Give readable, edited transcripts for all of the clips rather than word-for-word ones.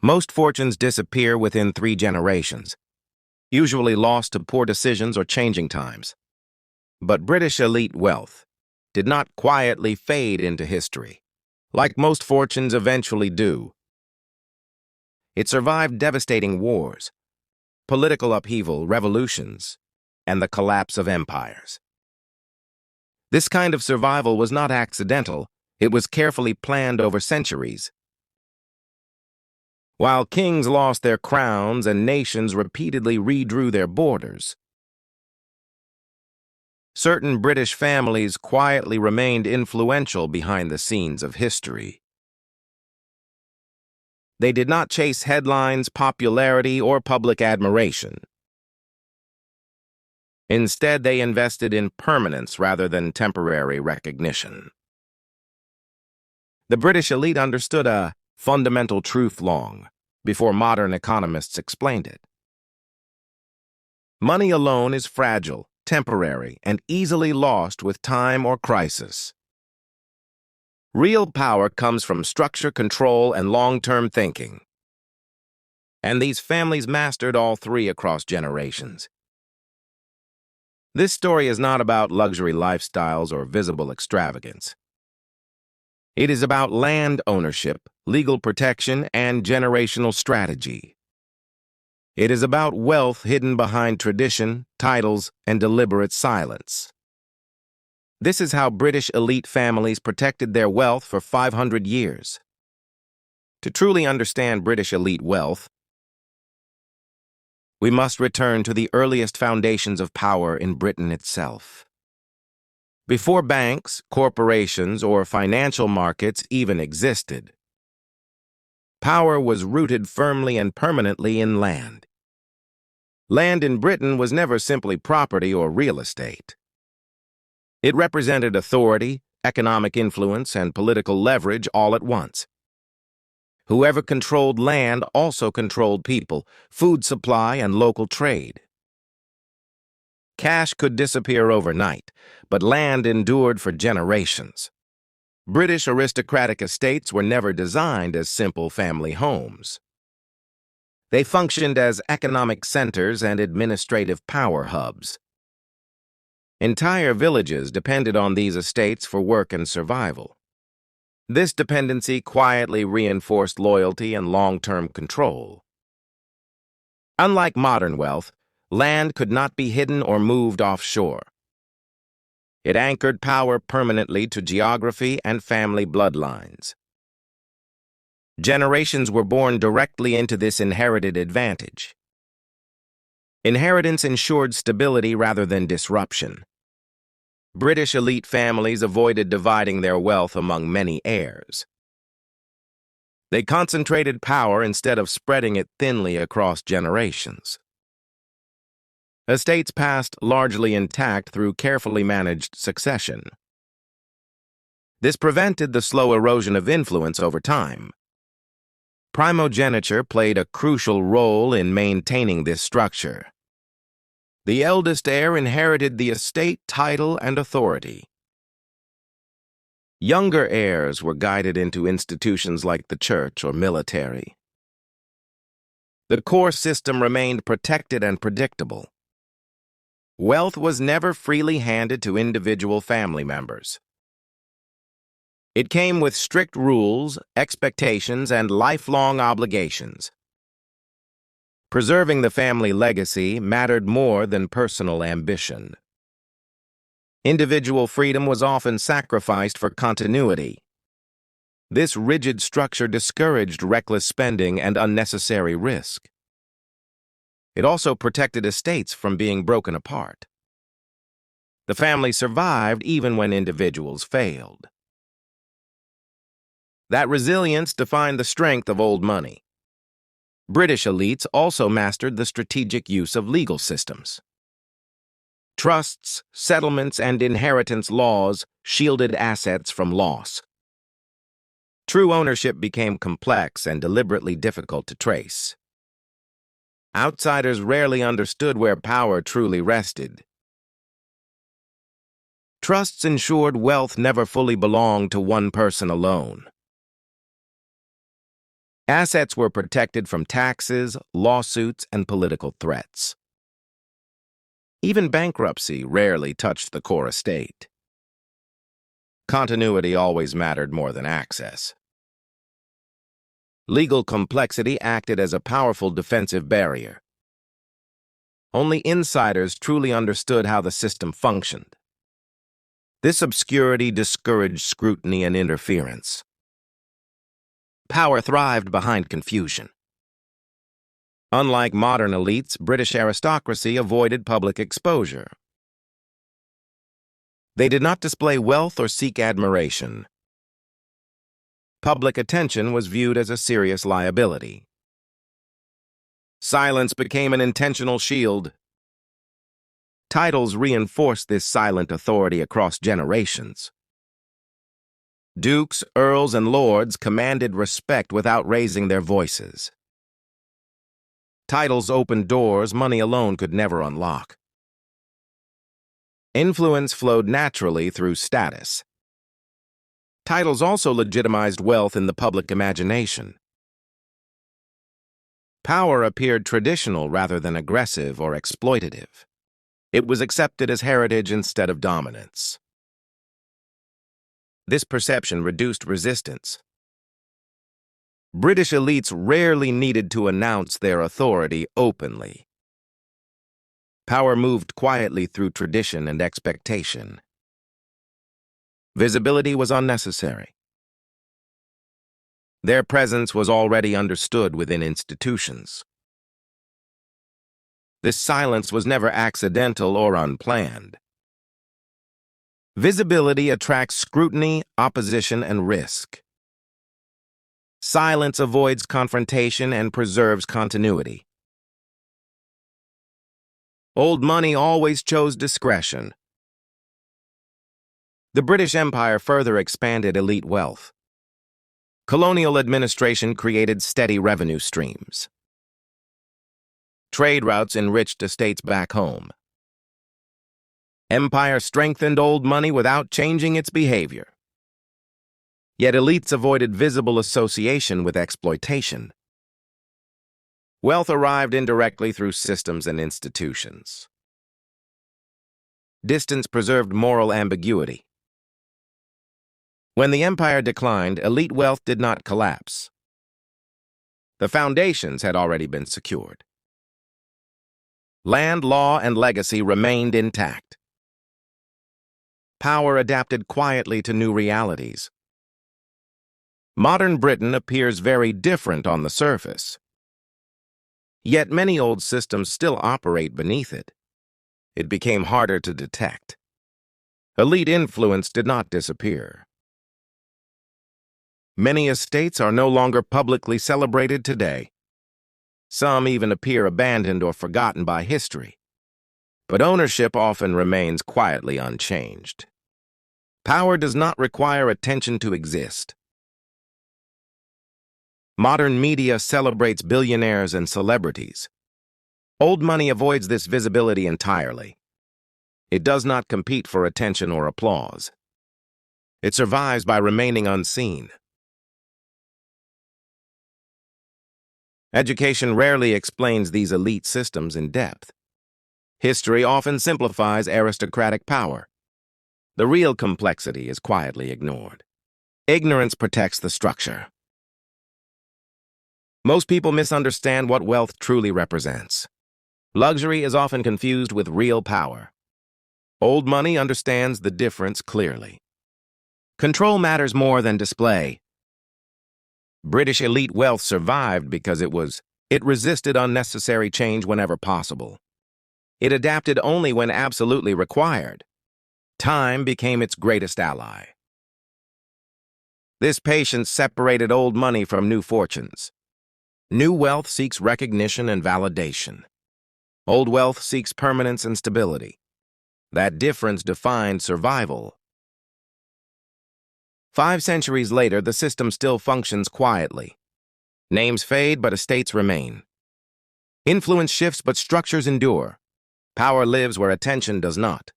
Most fortunes disappear within 3 generations, usually lost to poor decisions or changing times. But British elite wealth did not quietly fade into history, like most fortunes eventually do. It survived devastating wars, political upheaval, revolutions, and the collapse of empires. This kind of survival was not accidental, it was carefully planned over centuries. While kings lost their crowns and nations repeatedly redrew their borders, certain British families quietly remained influential behind the scenes of history. They did not chase headlines, popularity, or public admiration. Instead, they invested in permanence rather than temporary recognition. The British elite understood a fundamental truth long before modern economists explained it. Money alone is fragile, temporary, and easily lost with time or crisis. Real power comes from structure, control, and long-term thinking. And these families mastered all three across generations. This story is not about luxury lifestyles or visible extravagance. It is about land ownership, legal protection, and generational strategy. It is about wealth hidden behind tradition, titles, and deliberate silence. This is how British elite families protected their wealth for 500 years. To truly understand British elite wealth, we must return to the earliest foundations of power in Britain itself. Before banks, corporations, or financial markets even existed, power was rooted firmly and permanently in land. Land in Britain was never simply property or real estate. It represented authority, economic influence, and political leverage all at once. Whoever controlled land also controlled people, food supply, and local trade. Cash could disappear overnight, but land endured for generations. British aristocratic estates were never designed as simple family homes. They functioned as economic centers and administrative power hubs. Entire villages depended on these estates for work and survival. This dependency quietly reinforced loyalty and long-term control. Unlike modern wealth, land could not be hidden or moved offshore. It anchored power permanently to geography and family bloodlines. Generations were born directly into this inherited advantage. Inheritance ensured stability rather than disruption. British elite families avoided dividing their wealth among many heirs. They concentrated power instead of spreading it thinly across generations. Estates passed largely intact through carefully managed succession. This prevented the slow erosion of influence over time. Primogeniture played a crucial role in maintaining this structure. The eldest heir inherited the estate, title, and authority. Younger heirs were guided into institutions like the church or military. The core system remained protected and predictable. Wealth was never freely handed to individual family members. It came with strict rules, expectations, and lifelong obligations. Preserving the family legacy mattered more than personal ambition. Individual freedom was often sacrificed for continuity. This rigid structure discouraged reckless spending and unnecessary risk. It also protected estates from being broken apart. The family survived even when individuals failed. That resilience defined the strength of old money. British elites also mastered the strategic use of legal systems. Trusts, settlements, and inheritance laws shielded assets from loss. True ownership became complex and deliberately difficult to trace. Outsiders rarely understood where power truly rested. Trusts ensured wealth never fully belonged to one person alone. Assets were protected from taxes, lawsuits, and political threats. Even bankruptcy rarely touched the core estate. Continuity always mattered more than access. Legal complexity acted as a powerful defensive barrier. Only insiders truly understood how the system functioned. This obscurity discouraged scrutiny and interference. Power thrived behind confusion. Unlike modern elites, British aristocracy avoided public exposure. They did not display wealth or seek admiration. Public attention was viewed as a serious liability. Silence became an intentional shield. Titles reinforced this silent authority across generations. Dukes, earls, and lords commanded respect without raising their voices. Titles opened doors money alone could never unlock. Influence flowed naturally through status. Titles also legitimized wealth in the public imagination. Power appeared traditional rather than aggressive or exploitative. It was accepted as heritage instead of dominance. This perception reduced resistance. British elites rarely needed to announce their authority openly. Power moved quietly through tradition and expectation. Visibility was unnecessary. Their presence was already understood within institutions. This silence was never accidental or unplanned. Visibility attracts scrutiny, opposition, and risk. Silence avoids confrontation and preserves continuity. Old money always chose discretion. The British Empire further expanded elite wealth. Colonial administration created steady revenue streams. Trade routes enriched estates back home. Empire strengthened old money without changing its behavior. Yet elites avoided visible association with exploitation. Wealth arrived indirectly through systems and institutions. Distance preserved moral ambiguity. When the empire declined, elite wealth did not collapse. The foundations had already been secured. Land, law, and legacy remained intact. Power adapted quietly to new realities. Modern Britain appears very different on the surface. Yet many old systems still operate beneath it. It became harder to detect. Elite influence did not disappear. Many estates are no longer publicly celebrated today. Some even appear abandoned or forgotten by history. But ownership often remains quietly unchanged. Power does not require attention to exist. Modern media celebrates billionaires and celebrities. Old money avoids this visibility entirely. It does not compete for attention or applause. It survives by remaining unseen. Education rarely explains these elite systems in depth. History often simplifies aristocratic power. The real complexity is quietly ignored. Ignorance protects the structure. Most people misunderstand what wealth truly represents. Luxury is often confused with real power. Old money understands the difference clearly. Control matters more than display. British elite wealth survived because it resisted unnecessary change whenever possible. It adapted only when absolutely required. Time became its greatest ally. This patience separated old money from new fortunes. New wealth seeks recognition and validation. Old wealth seeks permanence and stability. That difference defined survival. 5 centuries later, the system still functions quietly. Names fade, but estates remain. Influence shifts, but structures endure. Power lives where attention does not.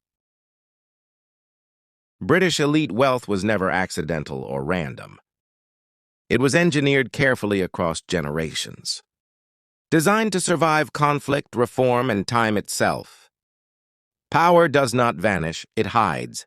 British elite wealth was never accidental or random. It was engineered carefully across generations. Designed to survive conflict, reform, and time itself. Power does not vanish, it hides,